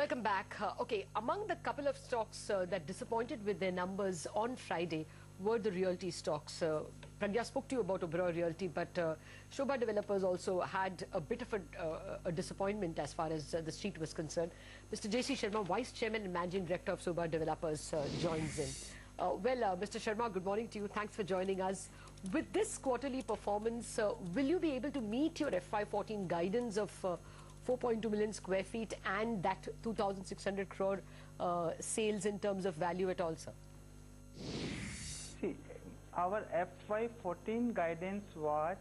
Welcome back. Okay, among the couple of stocks that disappointed with their numbers on Friday were the realty stocks. Pragya spoke to you about Oberoi Realty, but Sobha Developers also had a bit of a disappointment as far as the street was concerned. Mr. J.C. Sharma, Vice Chairman and Managing Director of Sobha Developers, joins in. Mr. Sharma, good morning to you. Thanks for joining us. With this quarterly performance, will you be able to meet your FY14 guidance of 4.2 million square feet and that 2,600 crore sales in terms of value at all, sir? See, our FY14 guidance was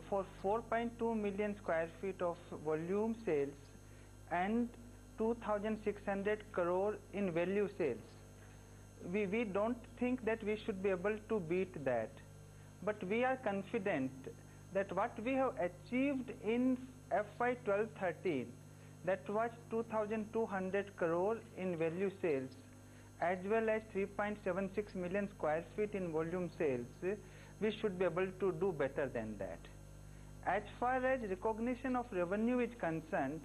for 4.2 million square feet of volume sales and 2,600 crore in value sales. We don't think that we should be able to beat that, but we are confident that what we have achieved in FY12-13, that was 2,200 crore in value sales as well as 3.76 million square feet in volume sales, we should be able to do better than that. As far as recognition of revenue is concerned,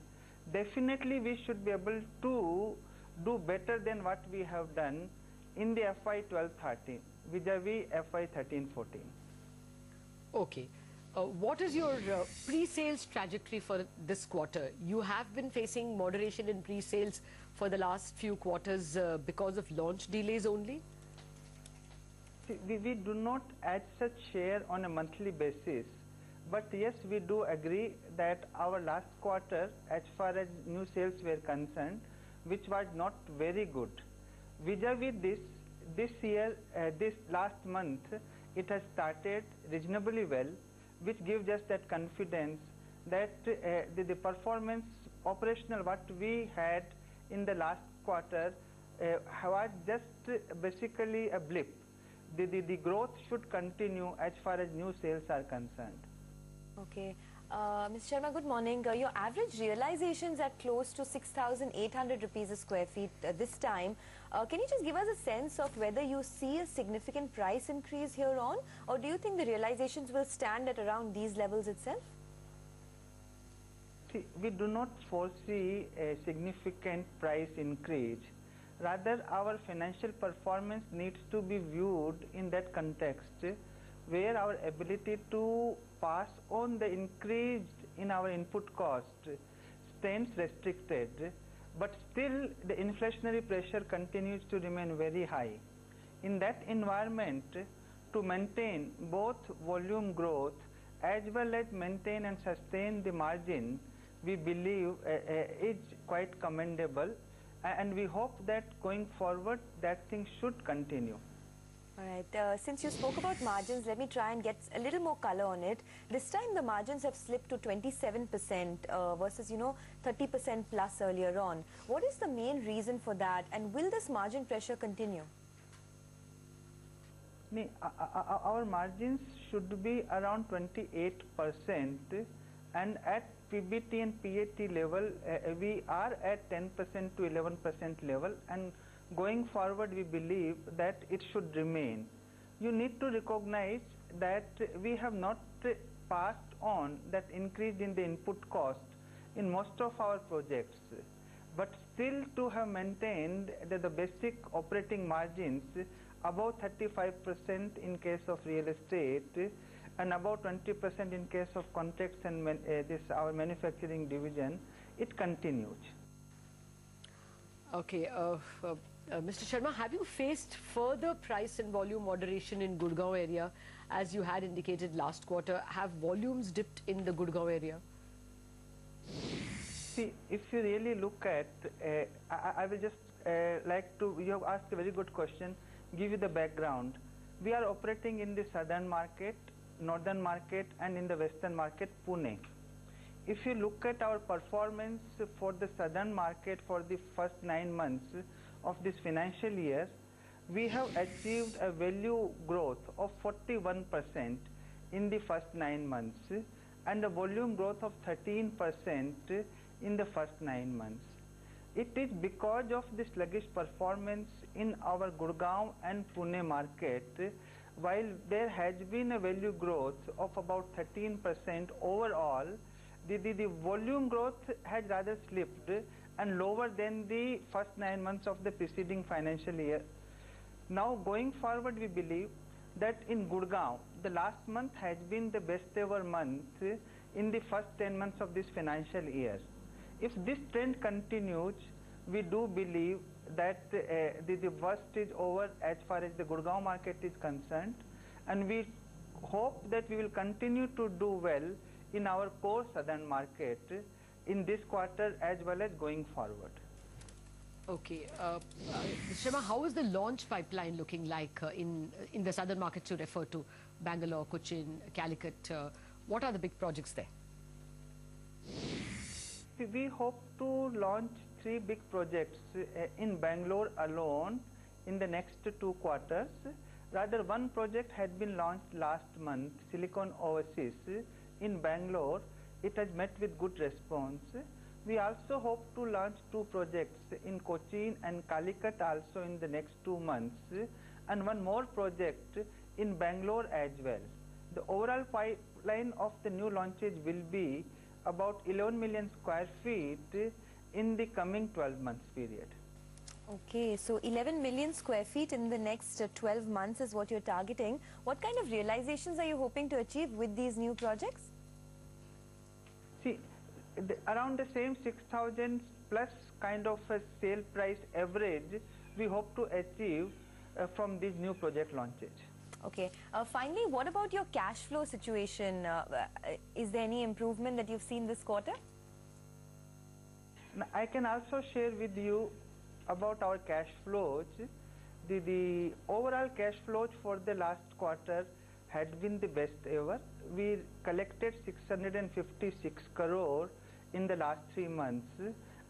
definitely we should be able to do better than what we have done in the FY12-13 vis-a-vis FY13-14. Okay. What is your pre-sales trajectory for this quarter? You have been facing moderation in pre-sales for the last few quarters because of launch delays only? See, we do not as such share on a monthly basis, but yes, we do agree that our last quarter, as far as new sales were concerned, which was not very good. Vis-a-vis this year, this last month, it has started reasonably well, which gives us that confidence that the performance operational what we had in the last quarter was just basically a blip. The growth should continue as far as new sales are concerned. Okay. Mr. Sharma, good morning. Your average realizations are close to 6,800 rupees a square feet this time. Can you just give us a sense of whether you see a significant price increase here on, or do you think the realizations will stand at around these levels itself? See, we do not foresee a significant price increase. Rather, our financial performance needs to be viewed in that context, where our ability to pass on the increase in our input cost stands restricted, but still the inflationary pressure continues to remain very high. In that environment, to maintain both volume growth as well as maintain and sustain the margin, we believe is quite commendable, and we hope that going forward that thing should continue. All right. Since you spoke about margins, let me try and get a little more color on it. This time the margins have slipped to 27% versus, 30% plus earlier on. What is the main reason for that, and will this margin pressure continue? Our margins should be around 28%, and at PBT and PAT level, we are at 10% to 11% level, and going forward, we believe that it should remain. You need to recognize that we have not passed on that increase in the input cost in most of our projects, but still to have maintained the basic operating margins above 35% in case of real estate and about 20% in case of contracts and our manufacturing division, it continues. Okay. Mr. Sharma, have you faced further price and volume moderation in Gurgaon area, as you had indicated last quarter? Have volumes dipped in the Gurgaon area? See, if you really look at, I will just like to, you have asked a very good question, give you the background. We are operating in the southern market, northern market, and in the western market, Pune. If you look at our performance for the southern market for the first 9 months of this financial year, we have achieved a value growth of 41% in the first 9 months and a volume growth of 13% in the first 9 months. It is because of the sluggish performance in our Gurgaon and Pune market, while there has been a value growth of about 13% overall, the volume growth has rather slipped and lower than the first 9 months of the preceding financial year. Now going forward, we believe that in Gurgaon, the last month has been the best ever month in the first 10 months of this financial year. If this trend continues, we do believe that the worst is over as far as the Gurgaon market is concerned, and we hope that we will continue to do well in our core southern market in this quarter as well as going forward. Okay. Mr. Sharma, how is the launch pipeline looking like in the southern markets you refer to? Bangalore, Cochin, Calicut. What are the big projects there? We hope to launch 3 big projects in Bangalore alone in the next 2 quarters. Rather, one project had been launched last month, Silicon Oasis in Bangalore. It has met with good response. We also hope to launch 2 projects in Cochin and Calicut also in the next 2 months, and one more project in Bangalore as well. The overall pipeline of the new launches will be about 11 million square feet in the coming 12 months period. Okay, so 11 million square feet in the next 12 months is what you're targeting. What kind of realizations are you hoping to achieve with these new projects? See, around the same 6,000 plus kind of a sale price average we hope to achieve from these new project launches. Okay. Finally, what about your cash flow situation? Is there any improvement that you've seen this quarter? Now, I can also share with you about our cash flows. The overall cash flows for the last quarter had been the best ever. We collected 656 crore in the last 3 months,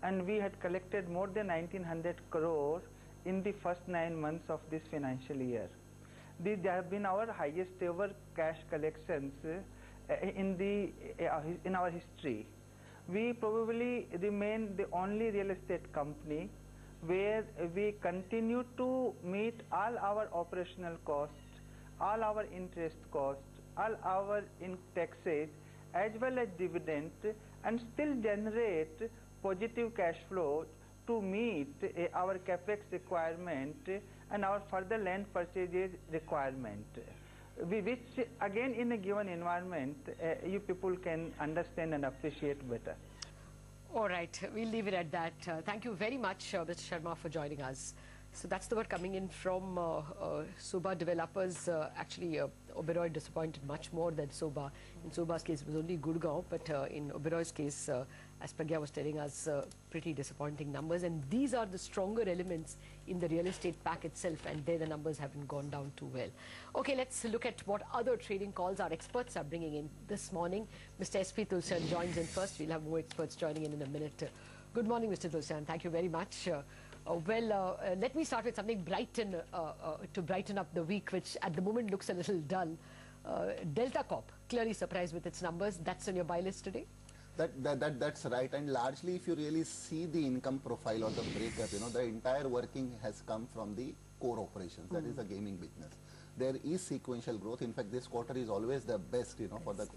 and we had collected more than 1900 crore in the first 9 months of this financial year. These have been our highest ever cash collections in our history. We probably remain the only real estate company where we continue to meet all our operational costs, all our interest costs, all our taxes as well as dividend, and still generate positive cash flow to meet our capex requirement and our further land purchases requirement, which again in a given environment you people can understand and appreciate better. All right, we'll leave it at that. Thank you very much, Mr. Sharma, for joining us. So that's the word coming in from Sobha developers. Actually, Oberoi disappointed much more than Sobha. In Sobha's case, it was only Gurgaon, but in Oberoi's case, as Pragya was telling us, pretty disappointing numbers. And these are the stronger elements in the real estate pack itself, and there the numbers haven't gone down too well. Okay, let's look at what other trading calls our experts are bringing in this morning. Mr. S.P. Tulsian joins in first. We'll have more experts joining in a minute. Good morning, Mr. Tulsian. Thank you very much. Let me start with something brighten to brighten up the week, which at the moment looks a little dull. Delta Corp, clearly surprised with its numbers. That's on your buy list today? That's right, and largely if you really see the income profile or the breakup, the entire working has come from the core operations, that is the gaming business. There is sequential growth. In fact, this quarter is always the best,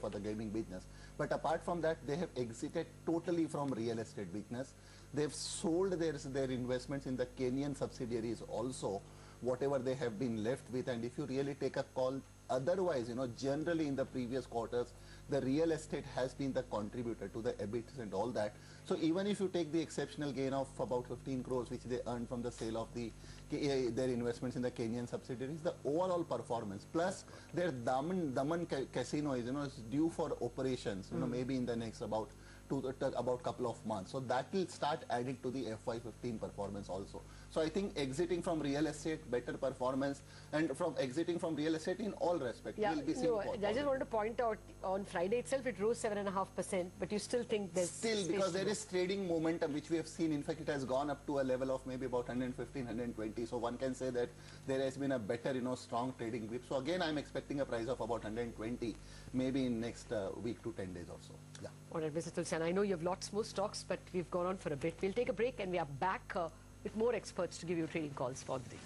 for the gaming business. But apart from that, they have exited totally from real estate business. They've sold their investments in the Kenyan subsidiaries also, whatever they have been left with. And if you really take a call, otherwise, generally in the previous quarters, the real estate has been the contributor to the EBITs and all that. So even if you take the exceptional gain of about 15 crores, which they earned from the sale of their investments in the Kenyan subsidiaries, the overall performance, plus their Daman casino is due for operations, maybe in the next about couple of months. So that will start adding to the FY15 performance also. So I think exiting from real estate, better performance, and from exiting from real estate in all respects will be seen. I just wanted to point out, on Friday itself it rose 7.5%, but you still think there's still, because there is trading momentum which we have seen. In fact, it has gone up to a level of maybe about 115, 120. So one can say that there has been a better, strong trading grip. So again, I'm expecting a price of about 120, maybe in next week to 10 days or so. Yeah. All right, Mr. Tulsian, I know you have lots more stocks, but we've gone on for a bit. We'll take a break and we are back with more experts to give you trading calls for the day.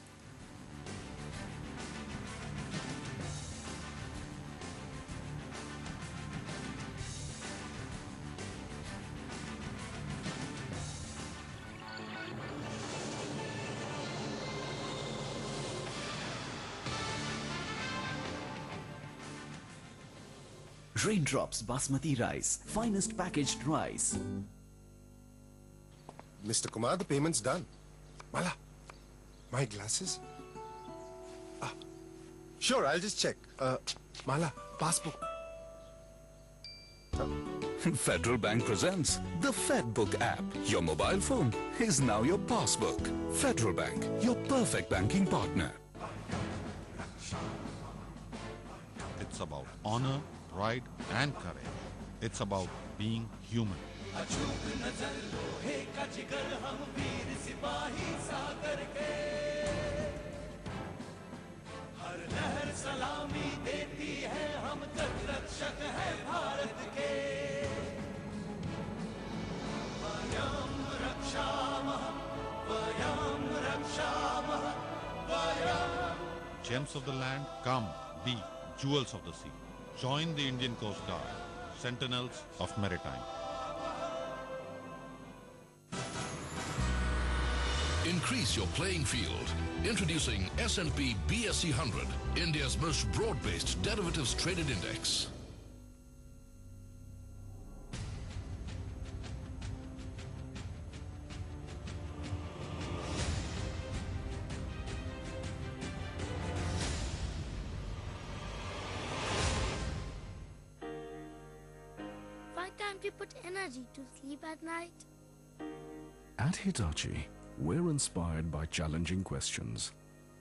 Raindrops Basmati rice, finest packaged rice. Mr. Kumar, the payment's done. Mala, my glasses? Ah, sure, I'll just check. Mala, passbook. Federal Bank presents the FedBook app. Your mobile phone is now your passbook. Federal Bank, your perfect banking partner. It's about honor, pride and courage. It's about being human. Gems of the land, come, be jewels of the sea. Join the Indian Coast Guard, Sentinels of Maritime. Increase your playing field. Introducing S&P BSE 100, India's most broad-based derivatives traded index. Why can't we put energy to sleep at night? At Hitachi, we're inspired by challenging questions.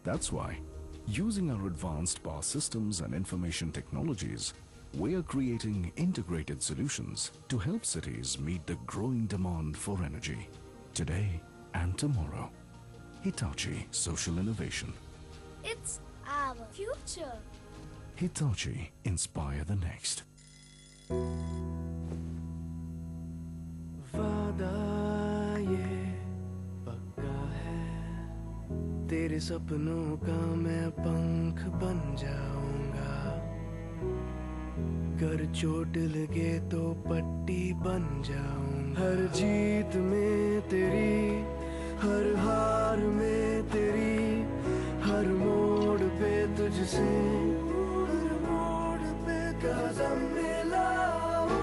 That's why, using our advanced power systems and information technologies, we are creating integrated solutions to help cities meet the growing demand for energy, today and tomorrow. Hitachi Social Innovation. It's our future. Hitachi, inspire the next. तेरे सपनों का मैं पंख बन जाऊंगा कर चोट लगे तो पट्टी बन जाऊंगा हर जीत में तेरी हर हार में तेरी हर मोड़ पे तुझसे हर मोड़ पे कदम मिलाऊं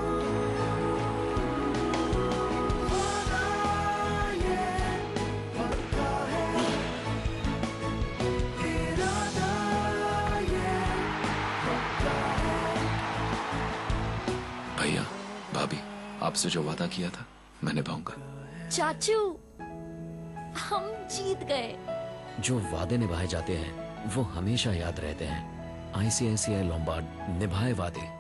भैया, भाभी, आपसे जो वादा किया था मैं निभाऊंगा। चाचू, हम जीत गए। जो वादे निभाए जाते हैं वो हमेशा याद रहते हैं। ICICI लोम्बार्ड, निभाए वादे।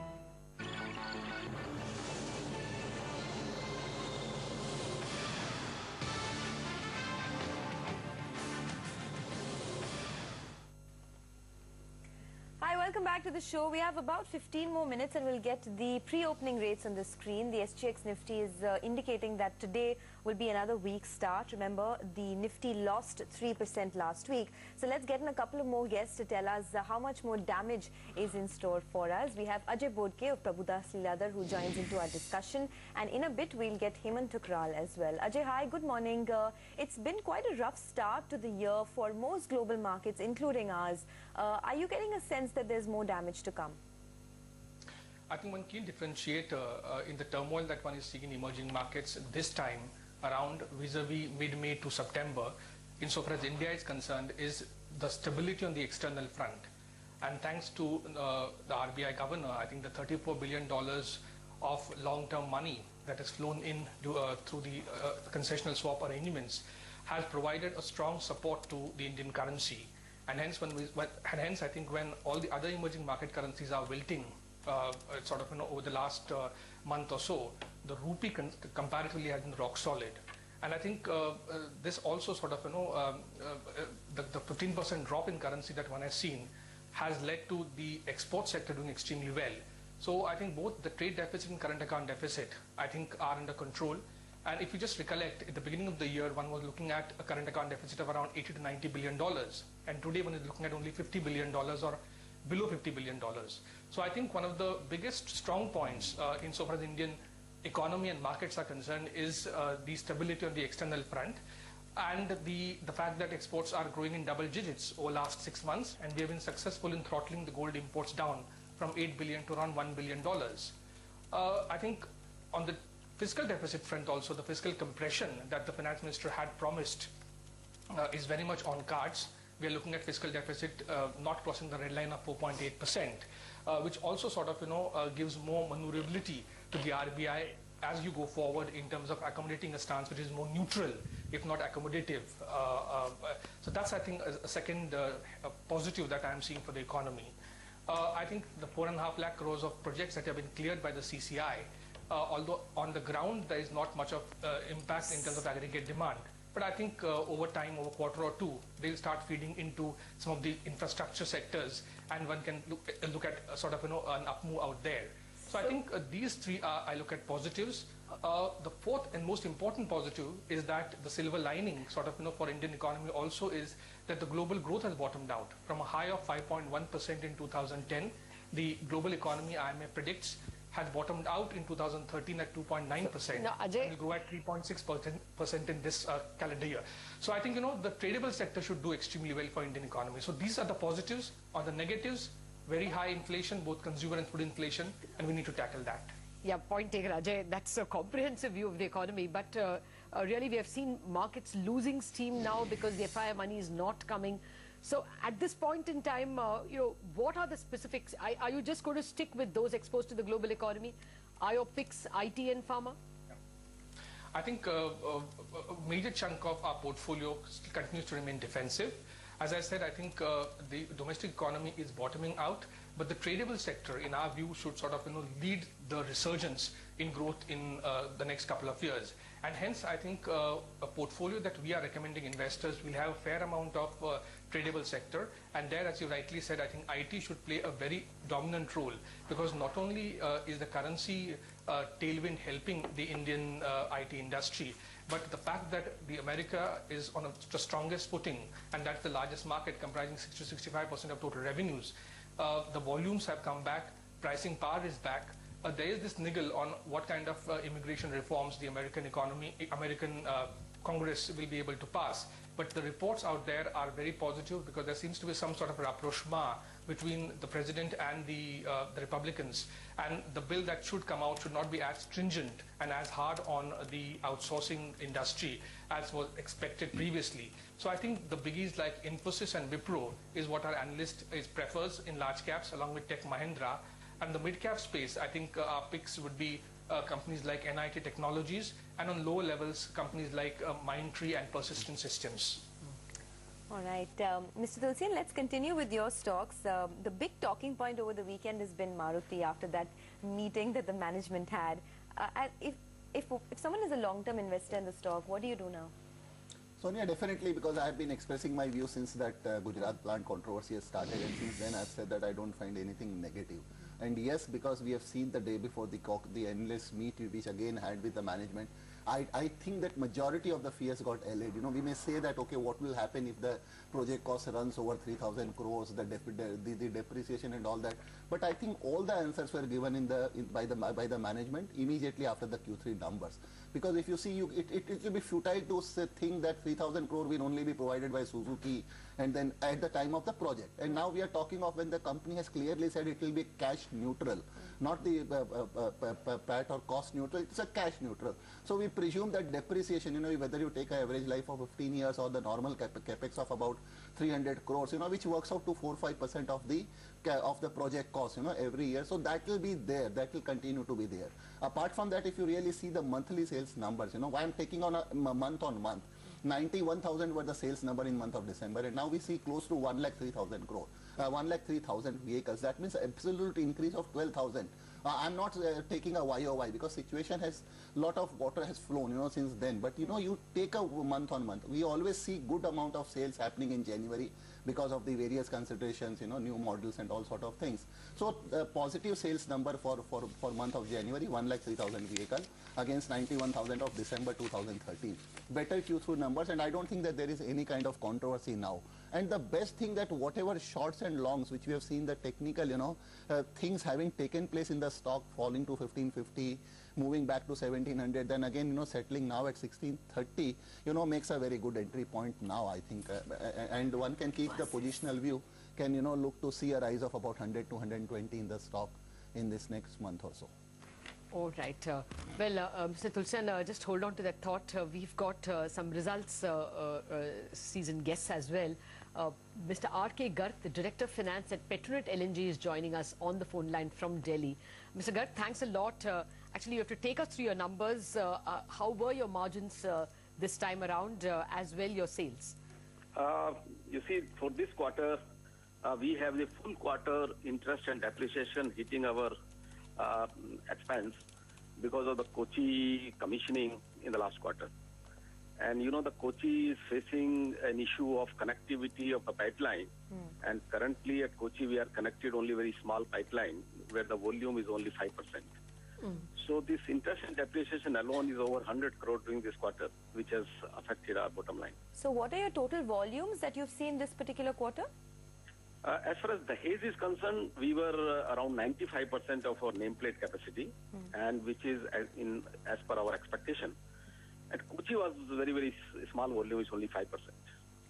Welcome back to the show. We have about 15 more minutes and we'll get the pre-opening rates on the screen. The SGX Nifty is indicating that today will be another weak start. Remember, the Nifty lost 3% last week. So let's get in a couple of more guests to tell us how much more damage is in store for us. We have Ajay Bodke of Prabhudas Lilladher who joins into our discussion. And in a bit, we'll get Hemant Thukral as well. Ajay, hi, good morning. It's been quite a rough start to the year for most global markets, including ours. Are you getting a sense that there's more damage to come? I think one key differentiator in the turmoil that one is seeing in emerging markets this time around vis-a-vis mid-May to September, insofar as India is concerned, is the stability on the external front. And thanks to the RBI governor, I think the $34 billion of long-term money that has flown in through the concessional swap arrangements has provided a strong support to the Indian currency. And hence, I think when all the other emerging market currencies are wilting, over the last month or so, the rupee comparatively has been rock solid. And I think this also the 15% drop in currency that one has seen has led to the export sector doing extremely well. So I think both the trade deficit and current account deficit, I think, are under control. And if you just recollect, at the beginning of the year, one was looking at a current account deficit of around $80 to $90 billion. And today one is looking at only $50 billion or below $50 billion. So I think one of the biggest strong points insofar as the Indian economy and markets are concerned is the stability on the external front and the fact that exports are growing in double digits over the last 6 months, and we have been successful in throttling the gold imports down from $8 billion to around $1 billion. I think on the fiscal deficit front also, the fiscal compression that the finance minister had promised is very much on cards. We are looking at fiscal deficit not crossing the red line of 4.8%, which also sort of gives more maneuverability to the RBI as you go forward in terms of accommodating a stance which is more neutral, if not accommodative. So that's, I think, a second positive that I'm seeing for the economy. I think the 4.5 lakh crores of projects that have been cleared by the CCI, although on the ground there is not much of impact in terms of aggregate demand. But I think over time, over a quarter or two, they'll start feeding into some of the infrastructure sectors, and one can look at sort of an up move out there. So I think these three I look at positives. The fourth and most important positive is that the silver lining sort of for Indian economy also is that the global growth has bottomed out from a high of 5.1% in 2010. The global economy, IMF predicts, has bottomed out in 2013 at 2.9%. Now, Ajay, and will grow at 3.6% in this calendar year. So I think the tradable sector should do extremely well for Indian economy. So these are the positives. On the negatives, very high inflation, both consumer and food inflation, and we need to tackle that. Yeah, point taken, Ajay. That's a comprehensive view of the economy. But really, we have seen markets losing steam now because the FII money is not coming. So at this point in time, what are the specifics? Are you just going to stick with those exposed to the global economy? Are your picks IT and pharma? I think a major chunk of our portfolio continues to remain defensive. As I said, I think the domestic economy is bottoming out, but the tradable sector, in our view, should sort of lead the resurgence in growth in the next couple of years. And hence, I think a portfolio that we are recommending investors will have a fair amount of tradable sector. And there, as you rightly said, I think IT should play a very dominant role, because not only is the currency tailwind helping the Indian IT industry, but the fact that the America is on the strongest footing, and that's the largest market comprising 60 to 65% of total revenues. The volumes have come back, pricing power is back. There is this niggle on what kind of immigration reforms the American Congress will be able to pass. But the reports out there are very positive, because there seems to be some sort of rapprochement between the president and the Republicans. And the bill that should come out should not be as stringent and as hard on the outsourcing industry as was expected previously. So I think the biggies like Infosys and Wipro is what our analyst prefers in large caps, along with Tech Mahindra. And the mid-cap space, I think our picks would be companies like NIT Technologies, and on lower levels, companies like Mindtree and Persistent Systems. All right. Mr. Tulsian, let's continue with your stocks. The big talking point over the weekend has been Maruti after that meeting that the management had. If someone is a long-term investor in the stock, what do you do now? Sonia, definitely, because I have been expressing my view since that Gujarat plant controversy has started, and since then I've said that I don't find anything negative. And yes, because we have seen the day before the endless meet which again had with the management, I think that majority of the fears got allayed. We may say that, okay, what will happen if the project cost runs over 3,000 crores, the depreciation and all that. But I think all the answers were given by the management immediately after the Q3 numbers. Because if you see, it will be futile to think that 3,000 crore will only be provided by Suzuki and then at the time of the project. And now we are talking of when the company has clearly said it will be cash neutral, not the PAT or cost neutral, it's a cash neutral. So we presume that depreciation, whether you take an average life of 15 years or the normal capex of about 300 crores, which works out to 4-5% of the project cost, every year. So that will be there, that will continue to be there. Apart from that, if you really see the monthly sales numbers, why I'm taking on a month on month, 91,000 were the sales number in month of December, and now we see close to 1,03,000 crore, 1,03,000 vehicles. That means absolute increase of 12,000. I'm not taking a YOY because situation has, lot of water has flown, since then. But you take a month on month. We always see good amount of sales happening in January because of the various considerations, new models and all sort of things. So positive sales number for month of January, 1,03,000 vehicles against 91,000 of December 2013. Better Q3 numbers, and I don't think that there is any kind of controversy now. And the best thing that whatever shorts and longs, which we have seen the technical, things having taken place in the stock falling to 1550, moving back to 1700, then again, settling now at 1630, makes a very good entry point now, I think. And one can keep the positional view can, you know, look to see a rise of about 100 to 120 in the stock in this next month or so. All right. Mr. Tulsian, just hold on to that thought. We've got some results season guests as well. Mr. R.K. Garg, the Director of Finance at Petronet LNG, is joining us on the phone line from Delhi. Mr. Garg, thanks a lot. Actually, you have to take us through your numbers. How were your margins this time around, as well your sales? You see, for this quarter, we have the full quarter interest and depreciation hitting our expense because of the Kochi commissioning in the last quarter. And you know, the Kochi is facing an issue of connectivity of the pipeline. And currently at Kochi, we are connected only very small pipeline where the volume is only 5%. So this interest and depreciation alone is over 100 crore during this quarter, which has affected our bottom line. So what are your total volumes that you've seen this particular quarter? As far as the haze is concerned, we were around 95% of our nameplate capacity, and which is as per our expectation. At Kochi was very, very small volume, it's only 5%.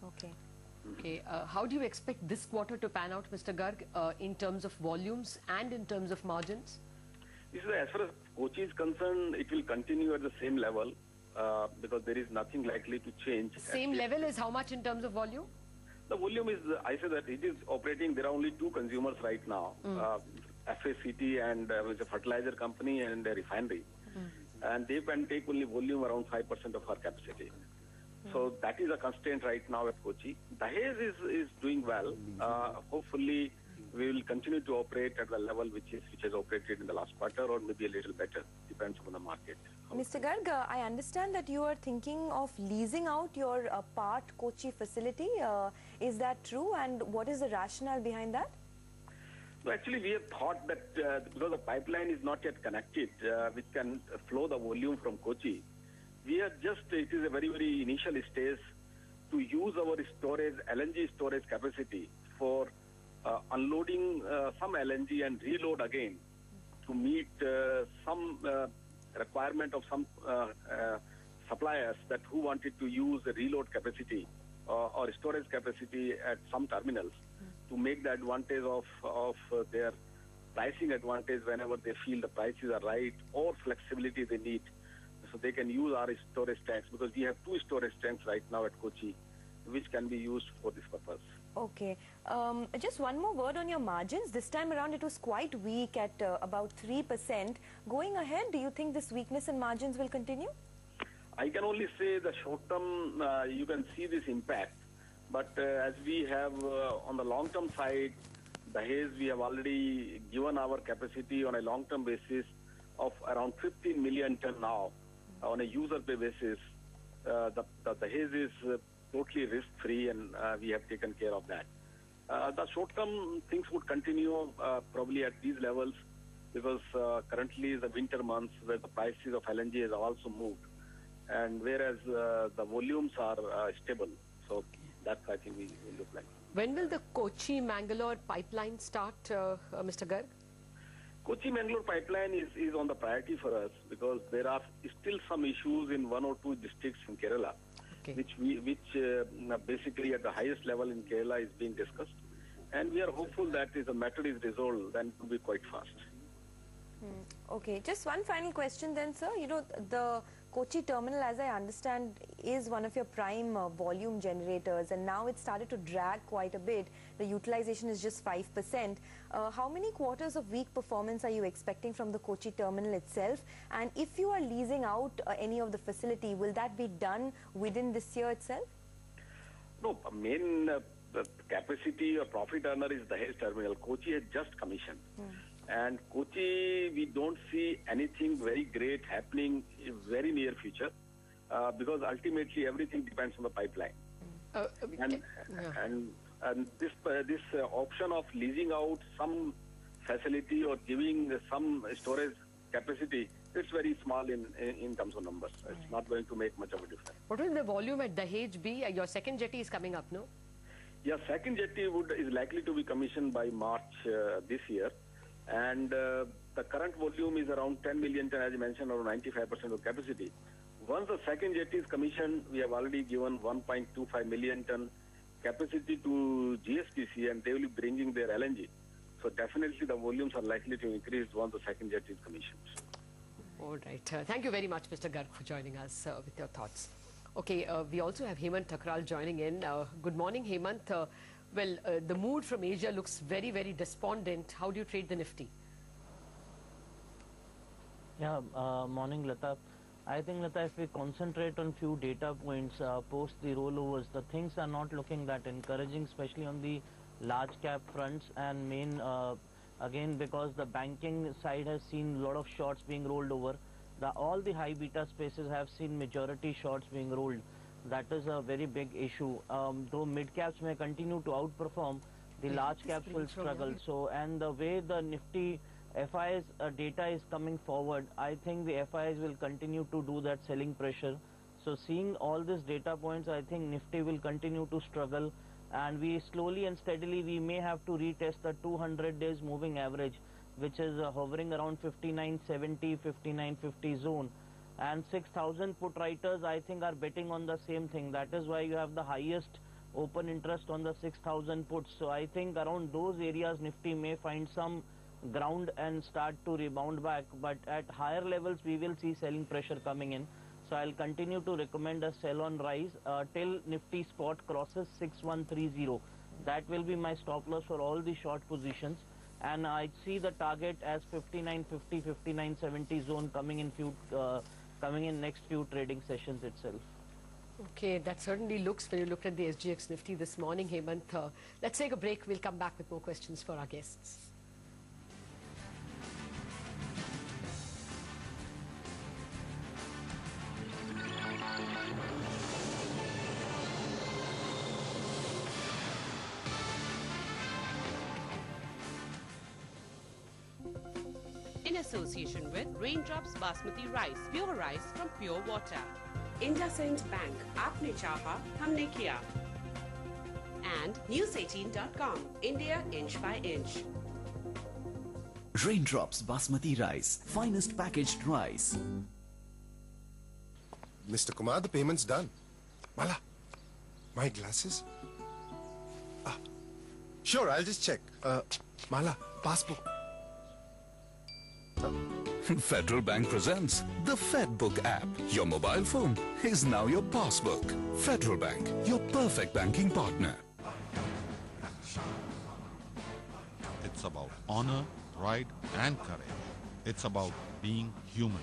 Okay. Okay. How do you expect this quarter to pan out, Mr. Garg, in terms of volumes and in terms of margins? This is, as far as Kochi is concerned, it will continue at the same level because there is nothing likely to change. Same level is how much in terms of volume? The volume is, I say that it is operating, there are only two consumers right now, FACT and which is a fertilizer company and a refinery. And they can take only volume around 5% of our capacity. So that is a constraint right now at Kochi. The haze is doing well. Hopefully, we will continue to operate at the level which has operated in the last quarter, or maybe a little better, depends on the market. Mr. Garg, I understand that you are thinking of leasing out your part Kochi facility. Is that true? And what is the rationale behind that? No, actually, we have thought that because the pipeline is not yet connected, which can flow the volume from Kochi, we are just, it is a very, very initial stage to use our storage, LNG storage capacity for unloading some LNG and reload again to meet some requirement of some suppliers that who wanted to use the reload capacity or storage capacity at some terminals to make the advantage of their pricing advantage whenever they feel the prices are right or flexibility they need. So they can use our storage tanks because we have two storage tanks right now at Kochi which can be used for this purpose. Okay. Just one more word on your margins. This time around it was quite weak at about 3%. Going ahead, do you think this weakness in margins will continue? I can only say the short term, you can see this impact. But as we have on the long term side, the haze, we have already given our capacity on a long term basis of around 15 million ton now on a user pay basis. The haze is totally risk free and we have taken care of that. The short term things would continue probably at these levels because currently is the winter months where the prices of LNG has also moved, and whereas the volumes are stable. So that's I think we will look like. When will the Kochi-Mangalore pipeline start, Mr. Garg? Kochi-Mangalore pipeline is on the priority for us because there are still some issues in one or two districts in Kerala, which basically at the highest level in Kerala is being discussed, and we are hopeful that if the matter is resolved, then it will be quite fast. Okay, just one final question then, sir. You know, the Kochi terminal, as I understand, is one of your prime volume generators, and now it's started to drag quite a bit. The utilization is just 5%. How many quarters of weak performance are you expecting from the Kochi terminal itself? And if you are leasing out any of the facility, will that be done within this year itself? No, main capacity or profit earner is the Dahej terminal. Kochi has just commissioned. And Kochi, we don't see anything very great happening in very near future because ultimately everything depends on the pipeline. And this option of leasing out some facility or giving some storage capacity, it's very small in terms of numbers. It's not going to make much of a difference. What will the volume at Dahej be? Your second jetty is coming up, no? Yeah, second jetty is likely to be commissioned by March this year. And the current volume is around 10 million ton, as I mentioned, or 95% of capacity. Once the second jetty is commissioned, we have already given 1.25 million ton capacity to GSPC, and they will be bringing their LNG. So definitely the volumes are likely to increase once the second jet is commissioned. All right. Thank you very much, Mr. Garg, for joining us with your thoughts. Okay, we also have Hemant Thakral joining in. Good morning, Hemant. The mood from Asia looks very, very despondent. How do you trade the Nifty? Yeah, morning, Lata. I think, Lata, if we concentrate on few data points post the rollovers, the things are not looking that encouraging, especially on the large cap fronts, and again because the banking side has seen a lot of shorts being rolled over. All the high beta spaces have seen majority shorts being rolled. That is a very big issue. Though mid caps may continue to outperform, the large caps will struggle. So, and the way the Nifty FIs data is coming forward, I think the FIs will continue to do that selling pressure. So seeing all these data points, I think Nifty will continue to struggle, and we slowly and steadily we may have to retest the 200 days moving average, which is hovering around 5970, 5950 zone. And 6,000 put writers, I think, are betting on the same thing. That is why you have the highest open interest on the 6,000 puts. So I think around those areas Nifty may find some ground and start to rebound back, but at higher levels we will see selling pressure coming in. So I'll continue to recommend a sell on rise till Nifty spot crosses 6130. That will be my stop loss for all the short positions, and I see the target as 5950, 5970 zone coming in next few trading sessions itself. Okay, that certainly looks, when you looked at the SGX Nifty this morning, Hemant. Let's take a break. We'll come back with more questions for our guests. In association with Raindrops Basmati Rice, pure rice from pure water. IndusInd Bank, Aapne Chaha, Humne Kiya. And News18.com, India inch by inch. Raindrops Basmati Rice, finest packaged rice. Mr. Kumar, the payment's done. Mala, my glasses? Sure, I'll just check. Mala, passbook. Federal Bank presents the FedBook app. Your mobile phone is now your passbook. Federal Bank, your perfect banking partner. It's about honor, pride and courage. It's about being human.